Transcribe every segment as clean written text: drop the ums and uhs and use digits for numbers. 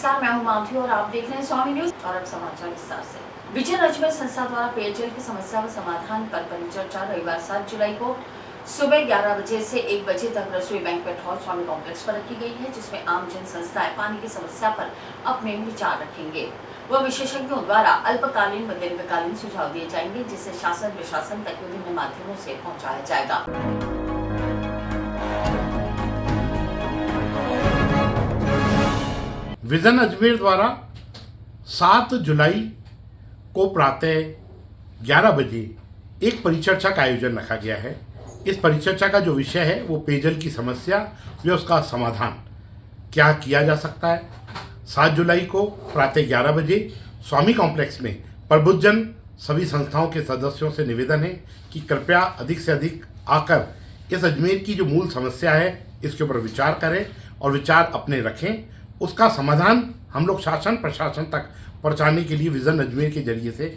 नमस्कार, मैं हूं माधवी और आप देख रहे हैं स्वामी न्यूज। और अब समाचार विस्तार से। विजय अजमेर संस्था द्वारा पेयजल की समस्या व समाधान पर परिचर्चा रविवार 7 जुलाई को सुबह 11 बजे से 1 बजे तक रसोई बैंक्वेट हॉल स्वामी कॉम्प्लेक्स पर रखी गई है, जिसमें आम जन संस्थाएं पानी की समस्या पर अपने विचार रखेंगे व विशेषज्ञों द्वारा अल्पकालीन व दीर्घकालीन सुझाव दिए जाएंगे, जिसे शासन प्रशासन तक विभिन्न माध्यमों से पहुँचाया जाएगा। विजन अजमेर द्वारा 7 जुलाई को प्रातः 11 बजे एक परिचर्चा का आयोजन रखा गया है। इस परिचर्चा का जो विषय है वो पेयजल की समस्या व उसका समाधान क्या किया जा सकता है। 7 जुलाई को प्रातः 11 बजे स्वामी कॉम्प्लेक्स में प्रबुद्धजन सभी संस्थाओं के सदस्यों से निवेदन है कि कृपया अधिक से अधिक आकर इस अजमेर की जो मूल समस्या है इसके ऊपर विचार करें और विचार अपने रखें। उसका समाधान हम लोग शासन प्रशासन तक पहुंचाने के लिए विजन अजमेर के जरिए से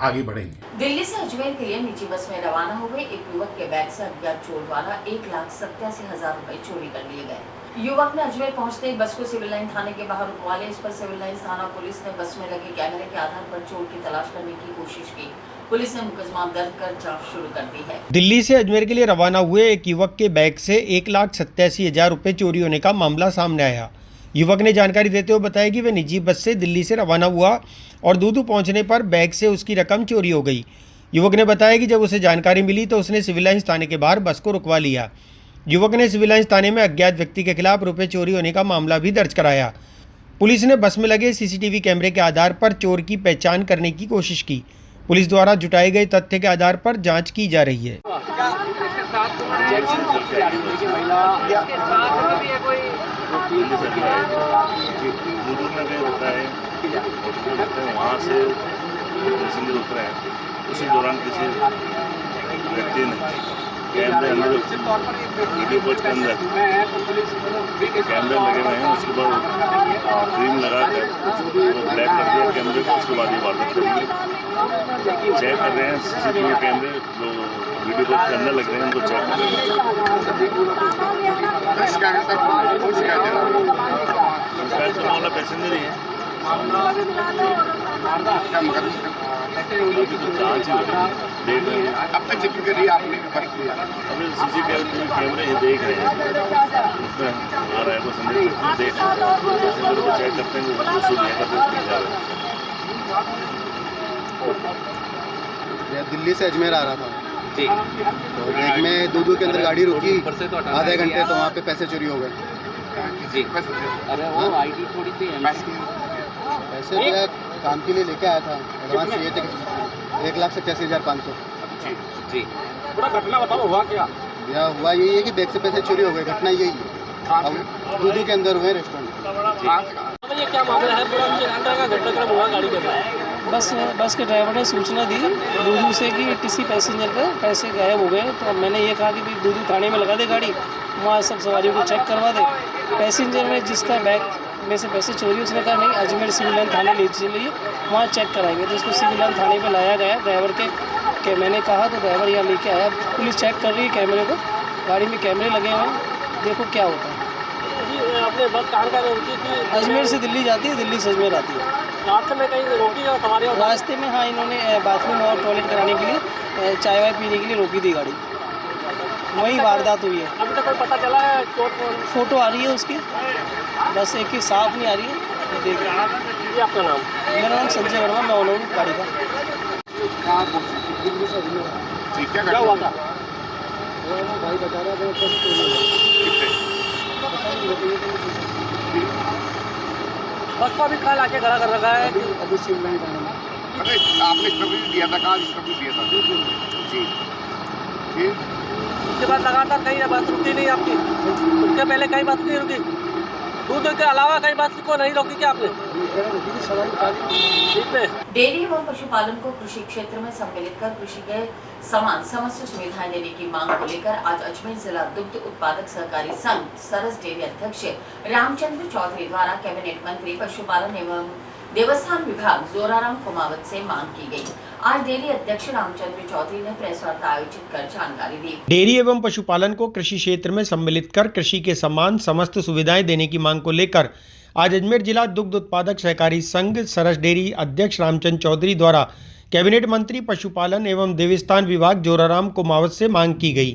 आगे बढ़ेंगे। दिल्ली से अजमेर के लिए निजी बस में रवाना हुए एक युवक के बैग से अज्ञात चोर द्वारा 1,87,000 रुपए चोरी कर लिए गए। युवक ने अजमेर पहुंचते ही बस को सिविल लाइन थाने के बाहर रुकवा लिया। इस पर सिविल लाइन थाना पुलिस ने बस में लगे कैमरे के आधार पर चोर की तलाश करने की कोशिश की। पुलिस ने मुकदमा दर्ज कर जांच शुरू कर दी है। दिल्ली से अजमेर के लिए रवाना हुए एक युवक के बैग से 1,87,000 रुपए चोरी होने का मामला सामने आया। युवक ने जानकारी देते हुए बताया कि वह निजी बस से दिल्ली से रवाना हुआ और दूदू पहुंचने पर बैग से उसकी रकम चोरी हो गई। युवक ने बताया कि जब उसे जानकारी मिली तो उसने सिविल लाइंस थाने के बाहर बस को रुकवा लिया। युवक ने सिविल लाइंस थाने में अज्ञात व्यक्ति के खिलाफ रुपए चोरी होने का मामला भी दर्ज कराया। पुलिस ने बस में लगे सीसीटीवी कैमरे के आधार पर चोर की पहचान करने की कोशिश की। पुलिस द्वारा जुटाए गए तथ्य के आधार पर जाँच की जा रही है। दूदू में कहीं होता है वहाँ से पैसेंजर उतरा है। उसी दौरान किसी व्यक्ति ने कैमरे अंदर वीडियो बच के अंदर कैमरे लगे हुए हैं। उसके बाद क्रीम लगा कर उसको ब्लैक कर दिया कैमरे को। उसके बाद ये वारदात करेंगे। चेक कर रहे हैं सीसीटीवी कैमरे जो वीडियो बच के अंदर लग रहे हैं उनको चेक कर रहे हैं। वाला पैसेंजर ही है। जाँच देख रहे हैं। अभी सीसीटीवी कैमरे ही देख रहे हैं। उसमें आ रहा है वो संदेश देख रहे हैं। पैसेंजर को चेक करते हैं दिल्ली से अजमेर आ रहा था जी। तो बैग में दूदू के अंदर गाड़ी रुकी आधे घंटे तो वहाँ पे पैसे चोरी हो गए जी। अरे वो आईडी थोड़ी सी पैसे जो काम के लिए लेके आया था, एडवांस चाहिए थे 1,87,500 जी। पूरा घटना बताओ हुआ क्या? यह हुआ यही है कि बैग से पैसे चोरी हो गए। घटना यही है। अब दूदू के अंदर हुए रेस्टोरेंट। ये क्या मामला है? पूरा मुझे घटनाक्रम हुआ गाड़ी के बस के ड्राइवर ने सूचना दी दूदू से कि किसी पैसेंजर के पैसे गायब हो गए। तो मैंने ये कहा कि भाई दूदू थाने में लगा दे गाड़ी, वहाँ सब सवारियों को चेक करवा दे। पैसेंजर ने जिसका बैग में से पैसे चोरी, उसने कहा नहीं अजमेर सिविल लाइन थाने ले चलिए, वहाँ चेक कराएंगे। तो उसको सिविल लाइन थाने पे लाया गया ड्राइवर के मैंने कहा तो ड्राइवर यहाँ लेके आया। पुलिस चेक कर रही है कैमरे को, गाड़ी में कैमरे लगे हुए हैं, देखो क्या होता है। अपने बस कहाँ का रोकी थी? अजमेर से दिल्ली जाती है, दिल्ली से अजमेर आती है। रास्ते में कहीं रोकी और सवारियों? रास्ते में हाँ, इन्होंने बाथरूम और टॉयलेट कराने के लिए चाय वाय पीने के लिए रोकी थी गाड़ी, वही वारदात हुई है। अभी तक कोई पता चला है? फोटो आ रही है उसकी, बस एक ही साफ नहीं आ रही है। देख रहे हैं। ये आपका नाम? मेरा नाम संजय वर्मा, मैं ओनर हूँ गाड़ी का। क्या हुआ था? भाई बता रहा था बस को भी कल आके खड़ा कर रखा है। अभी सिविल लाइन थाने में। अरे आपने स्टॉपेज दिया था, कहाँ स्टॉपेज दिया था? जी। उसके बाद लगातार कहीं बस रुकी नहीं आपकी? उसके पहले कहीं बस नहीं रुकी? दूध के अलावा कहीं बस को नहीं रोकी क्या आपने? डेयरी एवं पशुपालन को कृषि क्षेत्र में सम्मिलित कर कृषि के समान समस्त सुविधाएं देने की मांग को लेकर आज अजमेर जिला दुग्ध उत्पादक सहकारी संघ सरस डेयरी अध्यक्ष रामचंद्र चौधरी द्वारा कैबिनेट मंत्री पशुपालन एवं देवस्थान विभाग जोराराम कुमावत से मांग की गई। आज डेयरी अध्यक्ष रामचंद्र चौधरी ने प्रेस वार्ता आयोजित कर जानकारी दी। डेयरी एवं पशुपालन को कृषि क्षेत्र में सम्मिलित कर कृषि के समान समस्त सुविधाएं देने की मांग को लेकर आज अजमेर जिला दुग्ध उत्पादक सहकारी संघ सरस डेयरी अध्यक्ष रामचंद्र चौधरी द्वारा कैबिनेट मंत्री पशुपालन एवं देवस्थान विभाग जोराराम कुमावत से मांग की गई।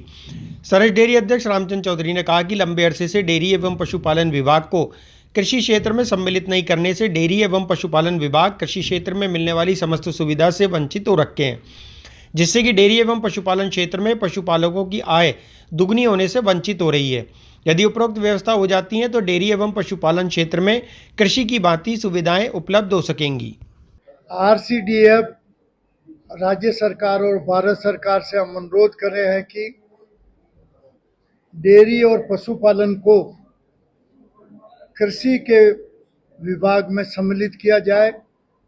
सरस डेयरी अध्यक्ष रामचंद्र चौधरी ने कहा कि लंबे अरसे से डेयरी एवं पशुपालन विभाग को कृषि क्षेत्र में सम्मिलित नहीं करने से डेयरी एवं पशुपालन विभाग कृषि क्षेत्र में मिलने वाली समस्त सुविधा से वंचित हो रखे हैं, जिससे कि डेयरी एवं पशुपालन क्षेत्र में पशुपालकों की आय दुगनी होने से वंचित हो रही है। यदि उपरोक्त व्यवस्था हो जाती है तो डेयरी एवं पशुपालन क्षेत्र में कृषि की भांति सुविधाएं उपलब्ध हो सकेंगी। आरसीडीएफ राज्य सरकार और भारत सरकार से हम अनुरोध कर रहे हैं कि डेयरी और पशुपालन को कृषि के विभाग में सम्मिलित किया जाए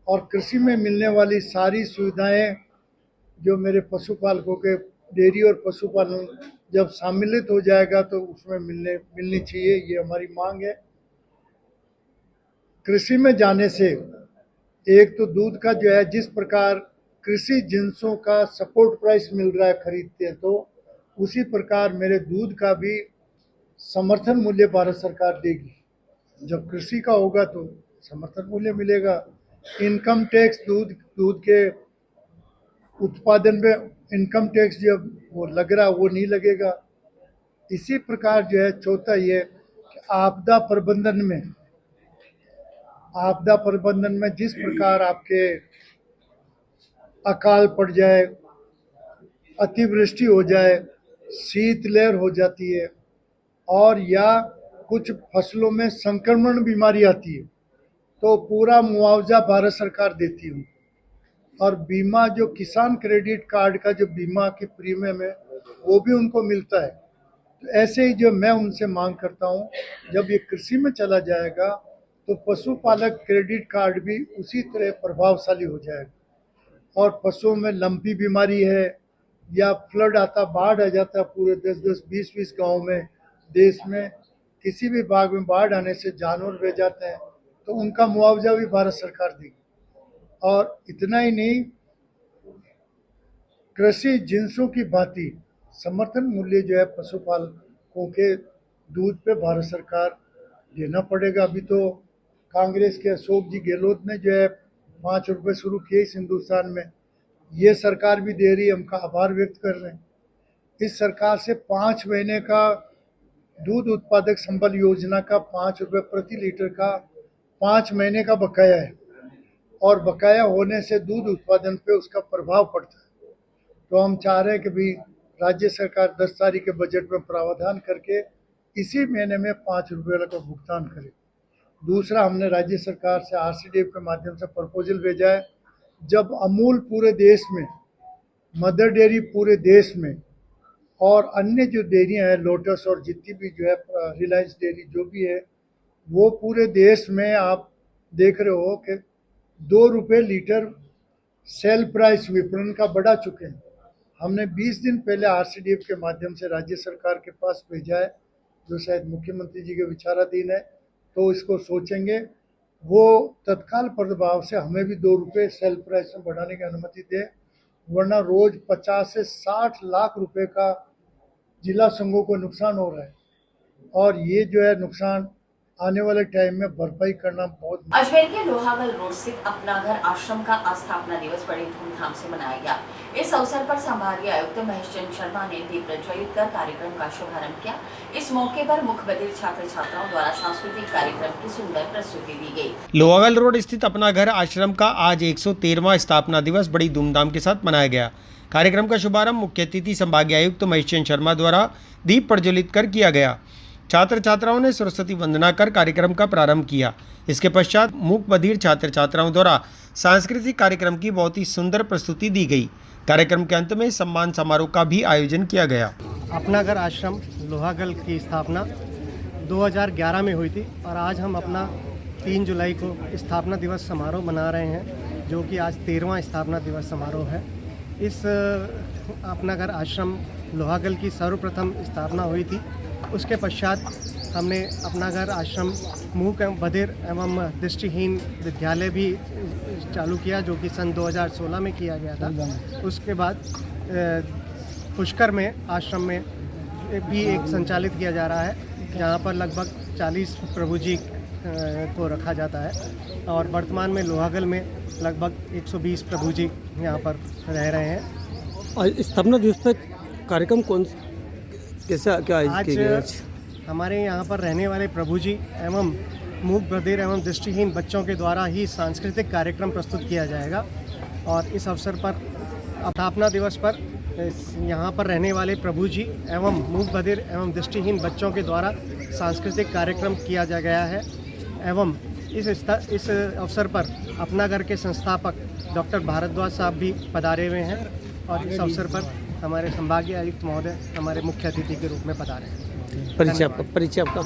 और कृषि में मिलने वाली सारी सुविधाएं जो मेरे पशुपालकों के डेयरी और पशुपालन जब सम्मिलित हो जाएगा तो उसमें मिलनी चाहिए, ये हमारी मांग है। कृषि में जाने से एक तो दूध का जो है जिस प्रकार कृषि जिंसों का सपोर्ट प्राइस मिल रहा है खरीदते हैं, तो उसी प्रकार मेरे दूध का भी समर्थन मूल्य भारत सरकार देगी। जब कृषि का होगा तो समर्थन मूल्य मिलेगा। इनकम टैक्स दूध के उत्पादन में इनकम टैक्स जब वो लग रहा वो नहीं लगेगा। इसी प्रकार जो है चौथा ये कि आपदा प्रबंधन में जिस प्रकार आपके अकाल पड़ जाए, अतिवृष्टि हो जाए, शीतलहर हो जाती है और या कुछ फसलों में संक्रमण बीमारी आती है तो पूरा मुआवजा भारत सरकार देती है। और बीमा जो किसान क्रेडिट कार्ड का जो बीमा की प्रीमियम है वो भी उनको मिलता है। तो ऐसे ही जो मैं उनसे मांग करता हूँ, जब ये कृषि में चला जाएगा तो पशुपालक क्रेडिट कार्ड भी उसी तरह प्रभावशाली हो जाएगा। और पशुओं में लंपी बीमारी है या फ्लड आता, बाढ़ आ जाता है पूरे 10-10, 20-20 गाँव में देश में, किसी भी भाग में बाढ़ आने से जानवर बह जाते हैं तो उनका मुआवजा भी भारत सरकार देगी। और इतना ही नहीं, कृषि जिंसों की भांति समर्थन मूल्य जो है पशुपालकों के दूध पे भारत सरकार देना पड़ेगा। अभी तो कांग्रेस के अशोक जी गहलोत ने जो है 5 रुपये शुरू किए इस हिंदुस्तान में, ये सरकार भी दे रही है, उनका आभार व्यक्त कर रहे हैं। इस सरकार से 5 महीने का दूध उत्पादक संबल योजना का 5 रुपये प्रति लीटर का 5 महीने का बकाया है और बकाया होने से दूध उत्पादन पे उसका प्रभाव पड़ता है। तो हम चाह रहे हैं कि भी राज्य सरकार 10 तारीख के बजट में प्रावधान करके इसी महीने में 5 रुपये का भुगतान करे। दूसरा, हमने राज्य सरकार से आरसीडीएफ के माध्यम से प्रपोजल भेजा है, जब अमूल पूरे देश में, मदर डेयरी पूरे देश में और अन्य जो डेयरियाँ हैं, लोटस और जितनी भी जो है रिलायंस डेयरी जो भी है, वो पूरे देश में आप देख रहे हो कि 2 रुपये लीटर सेल प्राइस विपणन का बढ़ा चुके हैं। हमने 20 दिन पहले आरसीडीएफ के माध्यम से राज्य सरकार के पास भेजा है, जो शायद मुख्यमंत्री जी के विचाराधीन है, तो इसको सोचेंगे, वो तत्काल प्रभाव से हमें भी 2 रुपये सेल प्राइस में बढ़ाने की अनुमति दें, वरना रोज 50 से 60 लाख रुपए का जिला संघों को नुकसान हो रहा है और ये जो है नुकसान आने वाले टाइम में भरपाई करना बहुत। अजमेर के लोहागल रोड स्थित अपना घर आश्रम का स्थापना दिवस बड़े धूमधाम से मनाया गया। इस अवसर पर संभागीय आयुक्त महेश चंद्र शर्मा ने दीप प्रज्वलित कर कार्यक्रम का शुभारंभ किया। इस मौके पर मुख्य बधिर छात्र छात्राओं द्वारा सांस्कृतिक कार्यक्रम की सुंदर प्रस्तुति दी गई। लोहागल रोड स्थित अपना घर आश्रम का आज 113वां स्थापना दिवस बड़ी धूमधाम के साथ मनाया गया। कार्यक्रम का शुभारंभ मुख्य अतिथि संभागीय आयुक्त महेश चंद्र शर्मा द्वारा दीप प्रज्वलित कर किया गया। छात्र छात्राओं ने सरस्वती वंदना कर कार्यक्रम का प्रारंभ किया। इसके पश्चात मूक बधिर छात्र छात्राओं द्वारा सांस्कृतिक कार्यक्रम की बहुत ही सुंदर प्रस्तुति दी गई। कार्यक्रम के अंत में सम्मान समारोह का भी आयोजन किया गया। अपना घर आश्रम लोहागल की स्थापना 2011 में हुई थी और आज हम अपना 3 जुलाई को स्थापना दिवस समारोह मना रहे हैं, जो कि आज 13वां स्थापना दिवस समारोह है। इस अपना घर आश्रम लोहागल की सर्वप्रथम स्थापना हुई थी। उसके पश्चात हमने अपना घर आश्रम मूक एवं बधिर एवं दृष्टिहीन विद्यालय भी चालू किया, जो कि सन 2016 में किया गया था। उसके बाद पुष्कर में आश्रम में भी एक संचालित किया जा रहा है, जहाँ पर लगभग 40 प्रभु जी को रखा जाता है और वर्तमान में लोहागल में लगभग 120 प्रभु जी यहाँ पर रह रहे हैं। और स्थापना दिवस पर कार्यक्रम कौन कैसा क्या आज हमारे यहाँ पर रहने वाले प्रभु जी एवं मूक बधिर एवं दृष्टिहीन बच्चों के द्वारा ही सांस्कृतिक कार्यक्रम प्रस्तुत किया जाएगा और इस अवसर पर स्थापना दिवस पर यहाँ पर रहने वाले प्रभु जी एवं मूक बधिर एवं दृष्टिहीन बच्चों के द्वारा सांस्कृतिक कार्यक्रम किया जा गया है एवं इस अवसर पर अपना घर के संस्थापक डॉक्टर भारद्वाज साहब भी पधारे हुए हैं और इस अवसर पर हमारे संभागीय आयुक्त महोदय हमारे मुख्य अतिथि के रूप में पधारे हैं। परिचय आपका?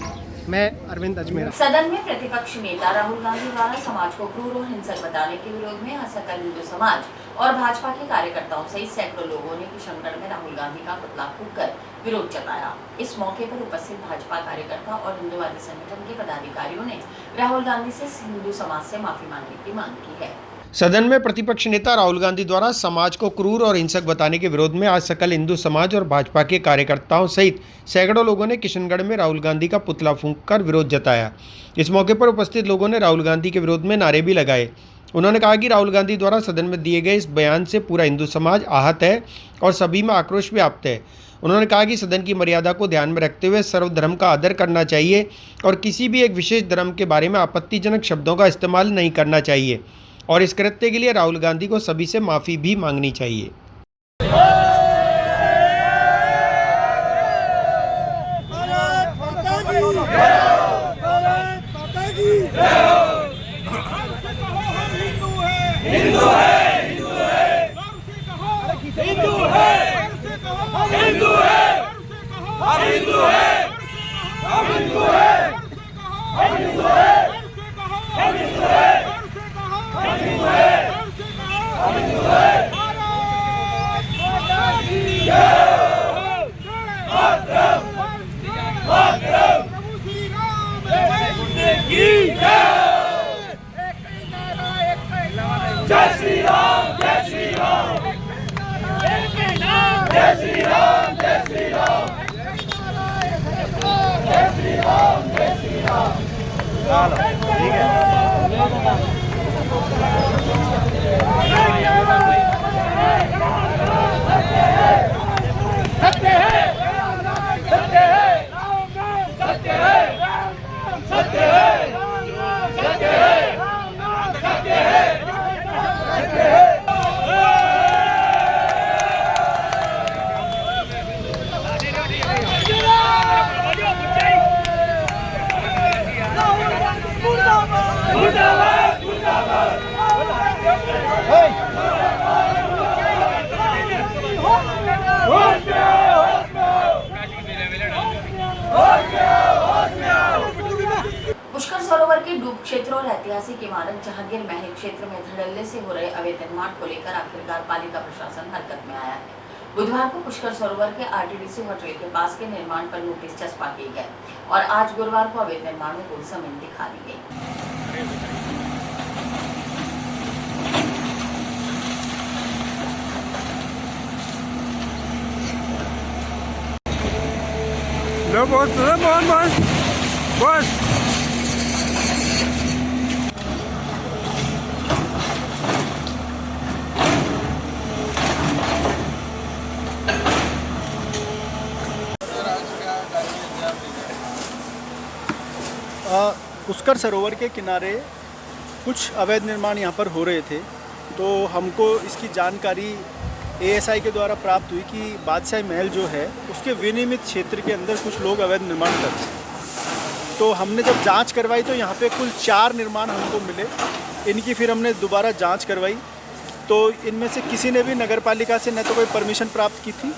मैं अरविंद अजमेरा। सदन में प्रतिपक्ष नेता राहुल गांधी द्वारा समाज को क्रूर और हिंसक बताने के विरोध में आज सकल हिंदू समाज और भाजपा के कार्यकर्ताओं सहित सैकड़ों लोगों ने किशनगढ़ में राहुल गांधी का पुतला फूंककर विरोध जताया। इस मौके पर उपस्थित भाजपा कार्यकर्ता और हिंदुवादी संगठन के पदाधिकारियों ने राहुल गांधी से हिंदू समाज से माफी मांगने की मांग की है। सदन में प्रतिपक्ष नेता राहुल गांधी द्वारा समाज को क्रूर और हिंसक बताने के विरोध में आज सकल हिंदू समाज और भाजपा के कार्यकर्ताओं सहित सैकड़ों लोगों ने किशनगढ़ में राहुल गांधी का पुतला फूंककर विरोध जताया। इस मौके पर उपस्थित लोगों ने राहुल गांधी के विरोध में नारे भी लगाए। उन्होंने कहा कि राहुल गांधी द्वारा सदन में दिए गए इस बयान से पूरा हिंदू समाज आहत है और सभी में आक्रोश व्याप्त है। उन्होंने कहा कि सदन की मर्यादा को ध्यान में रखते हुए सर्वधर्म का आदर करना चाहिए और किसी भी एक विशेष धर्म के बारे में आपत्तिजनक शब्दों का इस्तेमाल नहीं करना चाहिए और इस कृत्य के लिए राहुल गांधी को सभी से माफ़ी भी मांगनी चाहिए। पुष्कर सरोवर के डूब क्षेत्र और ऐतिहासिक इमारत जहांगीर महल क्षेत्र में धड़ल्ले से हो रहे अवैध निर्माण को लेकर आखिरकार पालिका प्रशासन हरकत में आया है। बुधवार को पुष्कर सरोवर के आरटीडीसी होटल के पास के निर्माण पर नोटिस चस्पा किए गए और आज गुरुवार को अवैध निर्माणों को जमीन दिखा दी गई। पुष्कर सरोवर के किनारे कुछ अवैध निर्माण यहाँ पर हो रहे थे, तो हमको इसकी जानकारी एएसआई के द्वारा प्राप्त हुई कि बादशाही महल जो है उसके विनियमित क्षेत्र के अंदर कुछ लोग अवैध निर्माण कर रहे हैं। तो हमने जब जांच करवाई तो यहाँ पे कुल 4 निर्माण हमको मिले। इनकी फिर हमने दोबारा जांच करवाई तो इनमें से किसी ने भी नगर पालिका से न तो कोई परमिशन प्राप्त की थी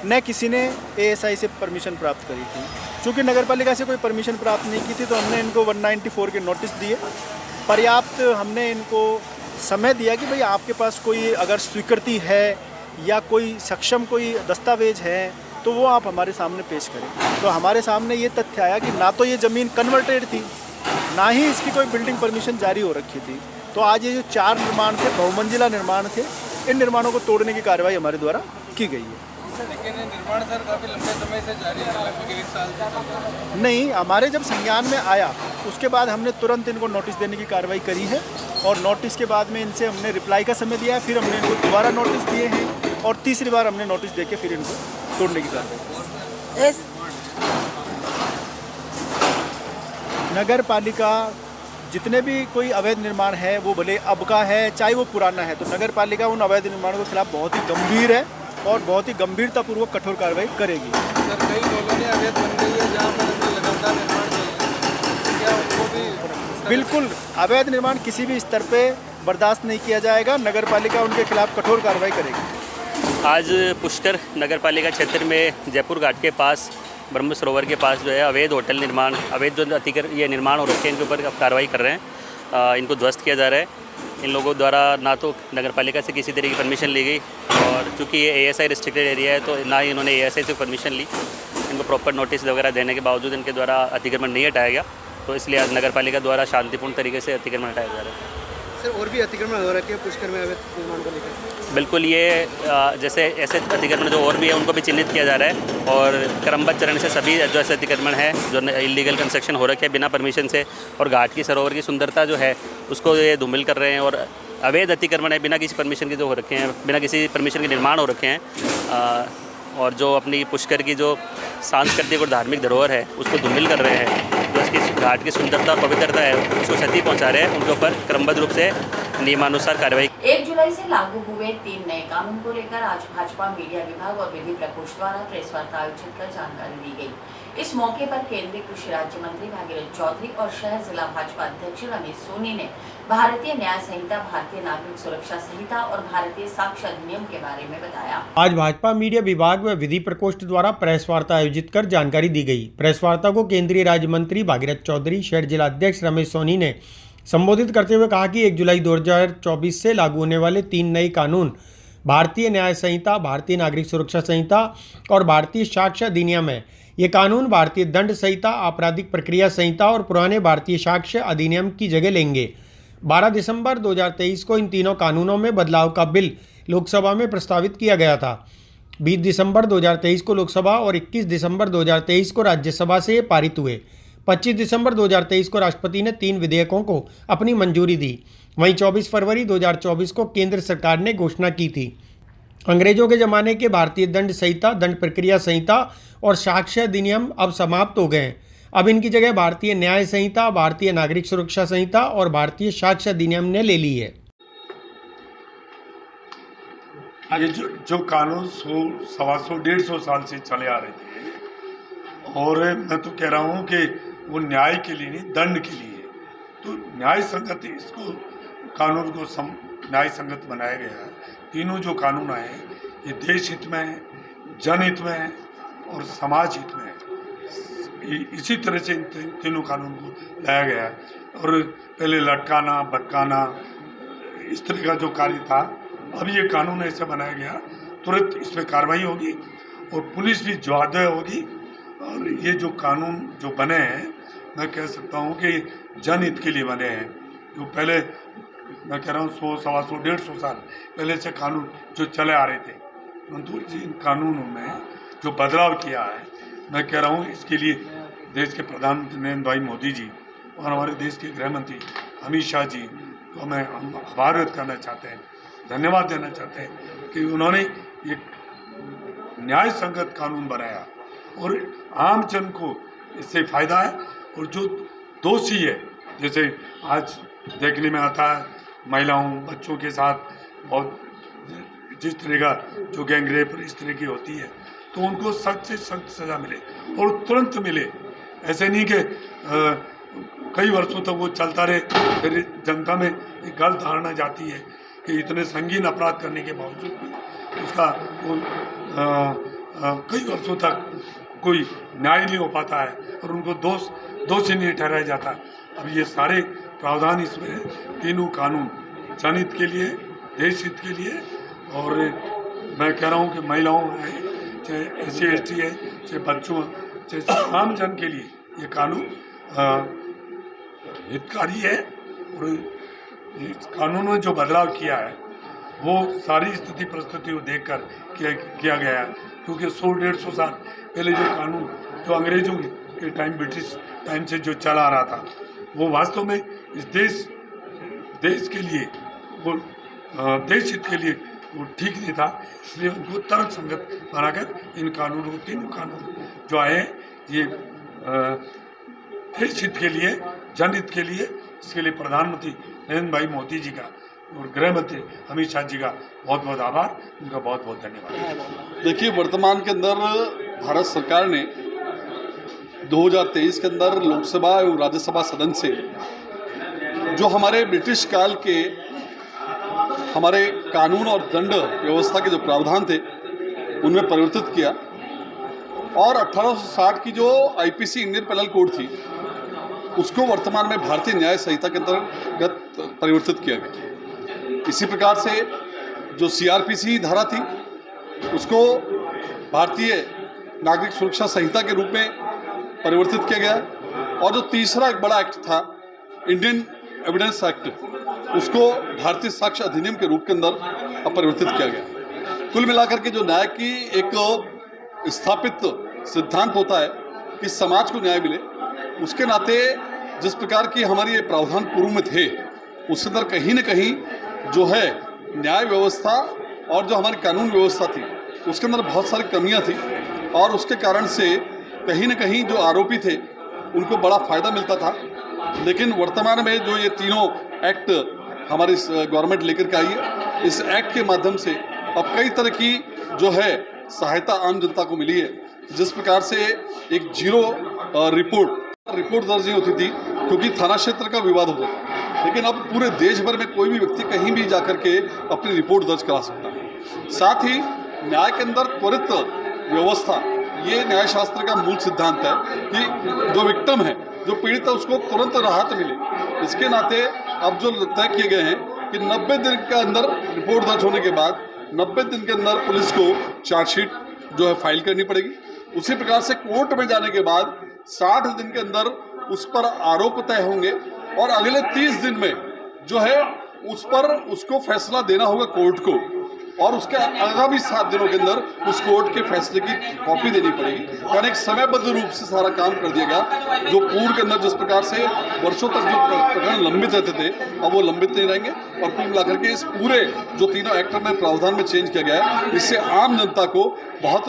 न किसी ने एएसआई से परमिशन प्राप्त करी थी। चूँकि नगर पालिका से कोई परमिशन प्राप्त नहीं की थी तो हमने इनको 194 के नोटिस दिए। पर्याप्त हमने इनको समय दिया कि भाई आपके पास कोई अगर स्वीकृति है या कोई सक्षम कोई दस्तावेज है तो वो आप हमारे सामने पेश करें। तो हमारे सामने ये तथ्य आया कि ना तो ये ज़मीन कन्वर्टेड थी, ना ही इसकी कोई बिल्डिंग परमिशन जारी हो रखी थी। तो आज ये जो 4 निर्माण थे, बहुमंजिला निर्माण थे, इन निर्माणों को तोड़ने की कार्रवाई हमारे द्वारा की गई है। लेकिन निर्माण सर काफ़ी लंबे समय से जारी है, लगभग 1 साल से। नहीं, हमारे जब संज्ञान में आया उसके बाद हमने तुरंत इनको नोटिस देने की कार्रवाई करी है और नोटिस के बाद में इनसे हमने रिप्लाई का समय दिया है, फिर हमने इनको दोबारा नोटिस दिए हैं और तीसरी बार हमने नोटिस देके फिर इनको तोड़ने की कार्रवाई। नगर पालिका जितने भी कोई अवैध निर्माण है वो भले अब का है चाहे वो पुराना है, तो नगर पालिका उन अवैध निर्माणों के खिलाफ बहुत ही गंभीर है और बहुत ही गंभीरतापूर्वक कठोर कार्रवाई करेगी। सर कई कॉलोनियां अवैध बन गई है जहाँ पर लगातार निर्माण चल रहा है, क्या उनको भी? बिल्कुल, अवैध निर्माण किसी भी स्तर पे बर्दाश्त नहीं किया जाएगा, नगर पालिका उनके खिलाफ कठोर कार्रवाई करेगी। आज पुष्कर नगर पालिका क्षेत्र में जयपुर घाट के पास ब्रह्म सरोवर के पास जो है अवैध होटल निर्माण, अवैध जो ये निर्माण हो रखे हैं इनके ऊपर अब कार्रवाई कर रहे हैं। इनको ध्वस्त किया जा रहा है। इन लोगों द्वारा ना तो नगर पालिका से किसी तरह की परमिशन ली गई और चूँकि ये ASI रिस्ट्रिक्टेड एरिया है तो ना ही इन्होंने ASI से परमिशन ली। इनको प्रॉपर नोटिस वगैरह देने के बावजूद इनके द्वारा अतिक्रमण नहीं हटाया गया, तो इसलिए आज नगर पालिका द्वारा शांतिपूर्ण तरीके से अतिक्रमण हटाया जा रहा है। सर और भी अतिक्रमण हो रखे हैं पुष्कर में अवैध निर्माण को लेकर? बिल्कुल, ये जैसे ऐसे अतिक्रमण जो और भी है उनको भी चिन्हित किया जा रहा है और क्रमबद्ध चरण से सभी जो ऐसे अतिक्रमण है जो इलीगल कंस्ट्रक्शन हो रखे हैं बिना परमिशन से और घाट की सरोवर की सुंदरता जो है उसको ये धूमिल कर रहे हैं और अवैध अतिक्रमण है बिना किसी परमिशन के जो हो रखे हैं, बिना किसी परमिशन के निर्माण हो रखे हैं और जो अपनी पुष्कर की जो सांस्कृतिक और धार्मिक धरोहर है उसको धूमिल कर रहे हैं, जो इसकी घाट की सुंदरता और पवित्रता है उसको क्षति पहुंचा रहे हैं, उनके ऊपर क्रमबद्ध रूप से नियमानुसार कार्रवाई। 1 जुलाई से लागू हुए 3 नए कानून को लेकर आज भाजपा मीडिया विभाग और विधि प्रकोष्ठ द्वारा प्रेस वार्ता आयोजित कर जानकारी दी गई। इस मौके पर केंद्रीय कृषि राज्य मंत्री भागीरथ चौधरी और शहर जिला भाजपा अध्यक्ष रमेश सोनी ने भारतीय न्याय संहिता, भारतीय नागरिक सुरक्षा संहिता और भारतीय साक्ष्य अधिनियम के बारे में बताया। आज भाजपा मीडिया विभाग व विधि प्रकोष्ठ द्वारा प्रेस वार्ता आयोजित कर जानकारी दी गई। प्रेस वार्ता को केंद्रीय राज्य मंत्री भागीरथ चौधरी, शहर जिला अध्यक्ष रमेश सोनी ने संबोधित करते हुए कहा कि 1 जुलाई 2024 से लागू होने वाले 3 नए कानून भारतीय न्याय संहिता, भारतीय नागरिक सुरक्षा संहिता और भारतीय साक्ष्य अधिनियम है। ये कानून भारतीय दंड संहिता, आपराधिक प्रक्रिया संहिता और पुराने भारतीय साक्ष्य अधिनियम की जगह लेंगे। 12 दिसंबर 2023 को इन तीनों कानूनों में बदलाव का बिल लोकसभा में प्रस्तावित किया गया था। 20 दिसंबर 2023 को लोकसभा और 21 दिसंबर 2023 को राज्यसभा से ये पारित हुए। 25 दिसंबर 2023 को राष्ट्रपति ने 3 विधेयकों को अपनी मंजूरी दी। वहीं 24 फरवरी 2024 को केंद्र सरकार ने घोषणा की थी। अंग्रेजों के ज़माने के भारतीय दंड संहिता, दंड प्रक्रिया संहिता और साक्ष्य अधिनियम अब समाप्त हो गए हैं। अब इनकी जगह भारतीय न्याय संहिता, भारतीय नागरिक सुरक्षा संहिता और भारतीय साक्ष्य अधिनियम ने ले ली है। ये जो कानून 100, 125, 150 साल से चले आ रहे थे और मैं तो कह रहा हूँ कि वो न्याय के लिए नहीं, दंड के लिए, तो न्याय संगत इसको कानून को न्याय संगत बनाया गया है। तीनों जो कानून आए ये देश हित में है, जनहित में है और समाज हित में है। इसी तरह से इन तीनों कानून को लाया गया है और पहले लटकाना, भटकाना इस तरह का जो कार्य था, अब ये कानून ऐसे बनाया गया तुरंत इस पर कार्रवाई होगी और पुलिस भी जवाबदेह होगी। और ये जो कानून जो बने हैं मैं कह सकता हूँ कि जनहित के लिए बने हैं। जो पहले मैं कह रहा हूँ 100, 125, 150 साल पहले से कानून जो चले आ रहे थे, परंतु इन कानूनों में जो बदलाव किया है मैं कह रहा हूँ इसके लिए देश के प्रधानमंत्री नरेंद्र भाई मोदी जी और हमारे देश के गृह मंत्री अमित शाह जी को मैं आभार व्यक्त करना चाहते हैं, धन्यवाद देना चाहते हैं कि उन्होंने ये न्याय संगत कानून बनाया और आम जन को इससे फ़ायदा है। और जो दोषी है, जैसे आज देखने में आता है महिलाओं, बच्चों के साथ बहुत जिस तरह का जो गैंगरेप इस तरह की होती है, तो उनको सख्त से सख्त सज़ा मिले और तुरंत मिले। ऐसे नहीं कि कई वर्षों तक वो चलता रहे, फिर जनता में एक गलत धारणा जाती है कि इतने संगीन अपराध करने के बावजूद भी उसका कई वर्षों तक कोई न्याय नहीं हो पाता है और उनको दोषी नहीं ठहराया जाता। अब ये सारे प्रावधान इसमें तीनों कानून जनहित के लिए, देश हित के लिए और मैं कह रहा हूँ कि महिलाओं हैं, चाहे SC ST है, चाहे बच्चों, चाहे आम जन के लिए ये कानून हितकारी है। और इस कानून में जो बदलाव किया है वो सारी स्थिति परिस्थिति को देखकर किया गया है, क्योंकि 100-150 साल पहले जो कानून जो अंग्रेजों के टाइम, ब्रिटिश टाइम से जो चला आ रहा था, वो वास्तव में इस देश के लिए, वो देश हित के लिए वो ठीक नहीं था। इसलिए उनको तर्क संगत बनाकर इन कानूनों, तीनों कानून जो आए हैं, ये देश हित के लिए, जनहित के लिए, इसके लिए प्रधानमंत्री नरेंद्र भाई मोदी जी का और गृह मंत्री अमित शाह जी का बहुत बहुत आभार, उनका बहुत बहुत धन्यवाद। देखिए, वर्तमान के अंदर भारत सरकार ने 2023 के अंदर लोकसभा एवं राज्यसभा सदन से जो हमारे ब्रिटिश काल के हमारे कानून और दंड व्यवस्था के जो प्रावधान थे उनमें परिवर्तित किया, और 1860 की जो आईपीसी इंडियन पेनल कोड थी उसको वर्तमान में भारतीय न्याय संहिता के अंतर्गत परिवर्तित किया गया। इसी प्रकार से जो सीआरपीसी धारा थी उसको भारतीय नागरिक सुरक्षा संहिता के रूप में परिवर्तित किया गया, और जो तीसरा एक बड़ा एक्ट था इंडियन एविडेंस एक्ट, उसको भारतीय साक्ष्य अधिनियम के रूप के अंदर परिवर्तित किया गया। कुल मिलाकर के जो न्याय की एक स्थापित सिद्धांत होता है कि समाज को न्याय मिले, उसके नाते जिस प्रकार की हमारी ये प्रावधान पूर्व में थे उसके अंदर कहीं न कहीं जो है न्याय व्यवस्था और जो हमारी कानून व्यवस्था थी उसके अंदर बहुत सारी कमियां थी, और उसके कारण से कहीं न कहीं जो आरोपी थे उनको बड़ा फ़ायदा मिलता था। लेकिन वर्तमान में जो ये तीनों एक्ट हमारी गवर्नमेंट लेकर के आई है, इस एक्ट के माध्यम से अब कई तरह की जो है सहायता आम जनता को मिली है। जिस प्रकार से एक जीरो रिपोर्ट दर्ज नहीं होती थी क्योंकि थाना क्षेत्र का विवाद होता था, लेकिन अब पूरे देश भर में कोई भी व्यक्ति कहीं भी जाकर के अपनी रिपोर्ट दर्ज करा सकता है। साथ ही न्याय के अंदर त्वरित व्यवस्था, ये न्यायशास्त्र का मूल सिद्धांत है कि जो विक्टिम है, जो पीड़ित है, उसको तुरंत राहत मिले। इसके नाते अब जो तय किए गए हैं कि 90 दिन के अंदर रिपोर्ट दर्ज होने के बाद 90 दिन के अंदर पुलिस को चार्जशीट जो है फाइल करनी पड़ेगी। उसी प्रकार से कोर्ट में जाने के बाद 60 दिन के अंदर उस पर आरोप तय होंगे, और अगले 30 दिन में जो है उस पर उसको फैसला देना होगा कोर्ट को, और उसके आगामी 7 दिनों के अंदर उस कोर्ट के फैसले की कॉपी देनी पड़ेगी। यानी एक समयबद्ध रूप से सारा काम कर दिया गया। जो पूर्व के अंदर जिस प्रकार से वर्षों तक जो प्रकरण लंबित रहते थे, अब वो लंबित नहीं रहेंगे, और कुल मिलाकर के इस पूरे जो तीनों एक्ट में प्रावधान में चेंज किया गया है, इससे आम जनता को बहुत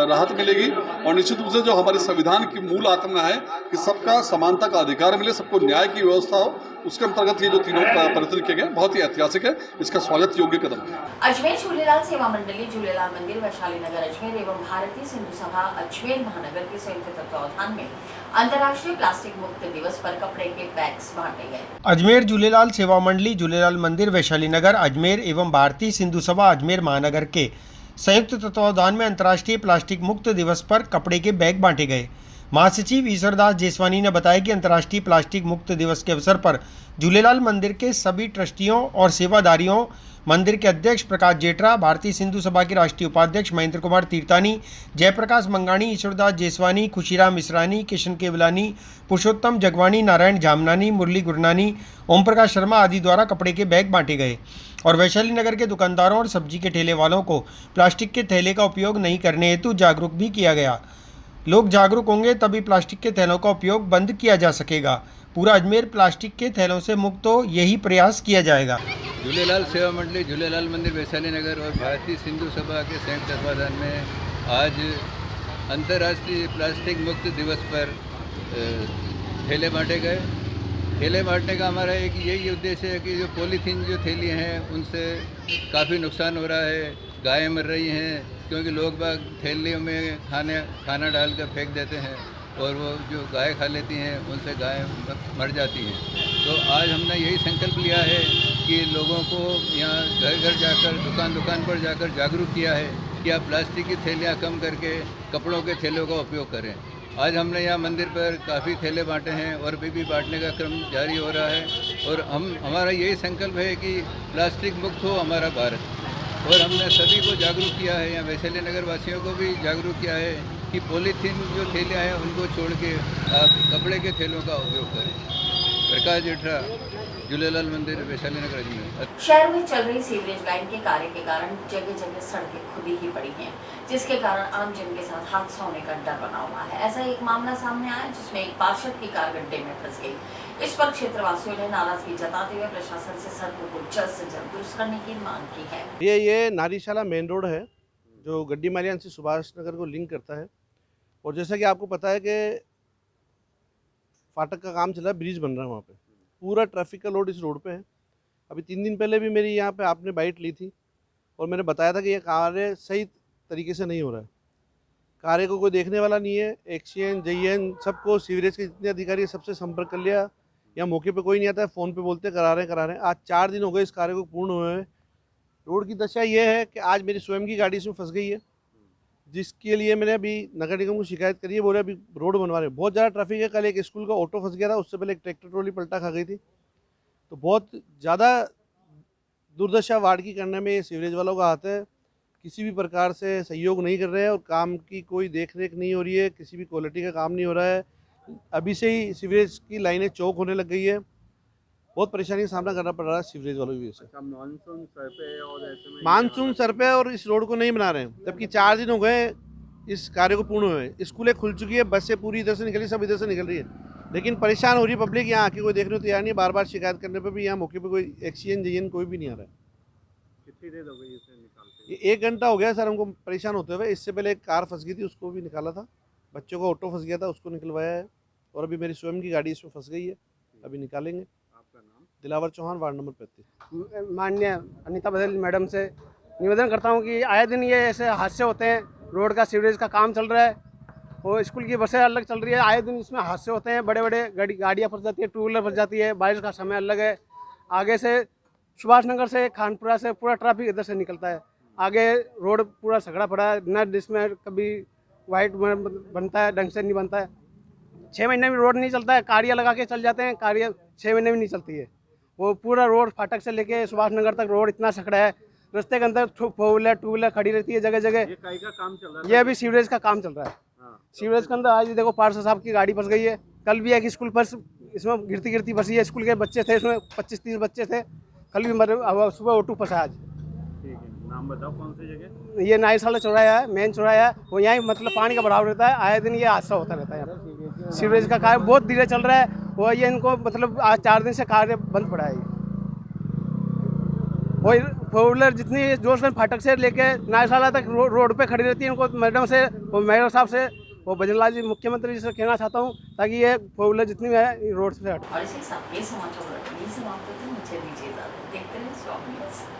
राहत मिलेगी। और निश्चित रूप से जो हमारे संविधान की मूल आत्मा है कि सबका समानता का अधिकार मिले, सबको न्याय की व्यवस्था हो, उसके अंतर्गत ये जो तीनों परिवर्तन किए गए बहुत ही ऐतिहासिक है। इसका स्वागत योग्य कदम है। अजमेर झूलेलाल सेवा मंडली, झूलेलाल मंदिर, वैशाली नगर अजमेर एवं भारतीय सिंधु सभा अजमेर महानगर के संयुक्त तत्वावधान में अंतर्राष्ट्रीय प्लास्टिक मुक्त दिवस पर कपड़े के बैग्स बांटे गए। अजमेर झूलेलाल सेवा मंडली, झूलेलाल मंदिर, वैशाली नगर अजमेर एवं भारतीय सिंधु सभा अजमेर महानगर के संयुक्त तत्वावधान में अंतर्राष्ट्रीय प्लास्टिक मुक्त दिवस पर कपड़े के बैग बांटे गए। महासचिव ईश्वरदास जेसवानी ने बताया कि अंतर्राष्ट्रीय प्लास्टिक मुक्त दिवस के अवसर पर झूलेलाल मंदिर के सभी ट्रस्टियों और सेवादारियों, मंदिर के अध्यक्ष प्रकाश जेठरा, भारतीय सिंधु सभा के राष्ट्रीय उपाध्यक्ष महेंद्र कुमार तीर्थानी, जयप्रकाश मंगाणी, ईश्वरदास जेसवानी, खुशीराम मिश्रानी, किशन केवलानी, पुरुषोत्तम जगवानी, नारायण जामनानी, मुरली गुरनानी, ओम प्रकाश शर्मा आदि द्वारा कपड़े के बैग बांटे गए, और वैशाली नगर के दुकानदारों और सब्जी के ठेले वालों को प्लास्टिक के थैले का उपयोग नहीं करने हेतु जागरूक भी किया गया। लोग जागरूक होंगे तभी प्लास्टिक के थैलों का उपयोग बंद किया जा सकेगा। पूरा अजमेर प्लास्टिक के थैलों से मुक्त हो, यही प्रयास किया जाएगा। झूलेलाल सेवा मंडली, झूलेलाल मंदिर, वैशाली नगर और भारतीय सिंधु सभा के संयुक्त तत्वावधान में आज अंतर्राष्ट्रीय प्लास्टिक मुक्त दिवस पर थैले बांटे गए। थैले बांटने का हमारा एक यही उद्देश्य है कि जो पॉलीथीन जो थैलियाँ हैं उनसे काफ़ी नुकसान हो रहा है, गायें मर रही हैं, क्योंकि लोग बाग थैलियों में खाना डाल कर फेंक देते हैं, और वो जो गाय खा लेती हैं उनसे गाय मर जाती हैं। तो आज हमने यही संकल्प लिया है कि लोगों को यहाँ घर घर जाकर, दुकान दुकान पर जाकर जागरूक किया है कि आप प्लास्टिक की थैलियाँ कम करके कपड़ों के थैलों का उपयोग करें। आज हमने यहाँ मंदिर पर काफ़ी थैले बांटे हैं और अभी भी बांटने का क्रम जारी हो रहा है, और हमारा यही संकल्प है कि प्लास्टिक मुक्त हो हमारा भारत। और हमने सभी को जागरूक किया है, यहाँ वैशाली नगर वासियों को भी जागरूक किया है कि पॉलीथीन जो थैलियाँ हैं उनको छोड़ के आप कपड़े के थैलों का उपयोग करें। प्रकाश जेठा, झूलेलाल मंदिर, वैशाली नगर अजमेर। शहर में चल रही सीवरेज लाइन के कार्य के कारण जगह जगह सड़कें खुदी ही पड़ी हैं, जिसके कारण आम जन के साथ हादसा होने का डर बना हुआ है। ऐसा एक मामला सामने आया जिसमें एक पार्षद की कार गड्ढे में फंस गई। इस पर क्षेत्रवासियों ने नाराजगी जताते हुए प्रशासन से सड़कों को जल्द से जल्द दुरुस्त करने की मांग की है। ये नारीशाला मेन रोड है जो गड्डी मालियान से सुभाष नगर को लिंक करता है। और जैसा कि आपको पता है कि फाटक का काम चल रहा है, ब्रिज बन रहा है, वहाँ पे पूरा ट्रैफिक का लोड इस रोड पे है। अभी 3 दिन पहले भी मेरी यहाँ पे आपने बाइट ली थी और मैंने बताया था कि ये कार्य सही तरीके से नहीं हो रहा है। कार्य को कोई देखने वाला नहीं है। एक्सीएन, जेईएन, सबको सीवरेज के जितने अधिकारी सबसे संपर्क कर लिया, यहाँ मौके पे कोई नहीं आता है, फ़ोन पे बोलते करा रहे हैं। आज 4 दिन हो गए इस कार्य को पूर्ण हुए हैं। रोड की दशा ये है कि आज मेरी स्वयं की गाड़ी इसमें फंस गई है, जिसके लिए मैंने अभी नगर निगम को शिकायत करी है। बोले अभी रोड बनवा रहे हैं, बहुत ज़्यादा ट्रैफिक है। कल एक स्कूल का ऑटो फंस गया था, उससे पहले एक ट्रैक्टर ट्रॉली पलटा खा गई थी। तो बहुत ज़्यादा दुर्दशा वार्ड की करने में सीवरेज वालों का हाथ है। किसी भी प्रकार से सहयोग नहीं कर रहे हैं और काम की कोई देख रेख नहीं हो रही है, किसी भी क्वालिटी का काम नहीं हो रहा है। अभी से ही सीवरेज की लाइनें चौक होने लग गई है। बहुत परेशानी का सामना करना पड़ रहा है सीवरेज वालों की वजह से। मानसून सर पे और ऐसे में मानसून सर पे और इस रोड को नहीं बना रहे हैं, जबकि 4 दिन हो गए इस कार्य को पूर्ण हुए। स्कूलें खुल चुकी है, बसें पूरी इधर से निकल रही, सब इधर से निकल रही है, लेकिन परेशान हो रही है पब्लिक। यहाँ आके कोई देखने को तैयार नहीं है। बार बार शिकायत करने पर भी यहाँ मौके पर कोई एक्सीएन जेईएन कोई भी नहीं आ रहा है। कितनी देर हो गई इसे निकालते? ये 1 घंटा हो गया सर हमको परेशान होते हुए। इससे पहले एक कार फंस गई थी, उसको भी निकाला था। बच्चों का ऑटो फंस गया था, उसको निकलवाया है। और अभी मेरी स्वयं की गाड़ी इसमें फंस गई है, अभी निकालेंगे। आपका नाम? Dilawar Chauhan, ward number 35। माननीय अनीता बदल मैडम से निवेदन करता हूं कि आए दिन ये ऐसे हादसे होते हैं। रोड का सीवरेज का काम चल रहा है और स्कूल की बसें अलग चल रही है, आए दिन इसमें हादसे होते हैं। बड़े बड़े गाड़ियाँ फंस जाती है, 2 व्हीलर फंस जाती है। बारिश का समय अलग है। आगे से सुभाष नगर से, खानपुरा से पूरा ट्रैफिक इधर से निकलता है। आगे रोड पूरा सगड़ा पड़ा है, न जिसमें कभी वाइट बनता है, ढंग से नहीं बनता है। 6 महीने में रोड नहीं चलता है, कार्य लगा के चल जाते हैं, कार्य 6 महीने में नहीं चलती है। वो पूरा रोड फाटक से लेके सुभाष नगर तक रोड इतना सकड़ा है, रास्ते के अंदर 4 व्हीलर 2 व्हीलर खड़ी रहती है जगह जगह। ये काई का काम चल रहा है? ये अभी सीवरेज का काम चल रहा है। सीवरेज के अंदर आज देखो पार्षद साहब की गाड़ी फंस गई है। कल भी एक स्कूल पर इसमें गिरती गिरती फंसी है। स्कूल के बच्चे थे, इसमें 25-30 बच्चे थे। कल भी सुबह ऑटो फंसा आज। ठीक है, नाम बताओ कौन सी जगह? ये नाइसाला चौराहा है, मेन चौराहा है। वो यहाँ मतलब पानी का बढ़ाव रहता है, आए दिन ये हादसा होता रहता है। यहाँ सीवरेज का कार्य बहुत धीरे चल रहा है। वो ये इनको मतलब आज 4 दिन से कार्य बंद पड़ा है। वो 4 व्हीलर जितनी जोश में फाटक से लेके नाइसाला तक रोड पे खड़ी रहती है। इनको मैडम से, वो मेयर साहब से, वो बजरंगलाल जी मुख्यमंत्री जी से कहना चाहता हूँ ताकि ये 4 व्हीलर जितनी है रोड से हटे। और इसी के साथ ये समाचार समाप्त होते हैं। मुझे दीजिए इजाजत। देखते रहिए स्वामी न्यूज़।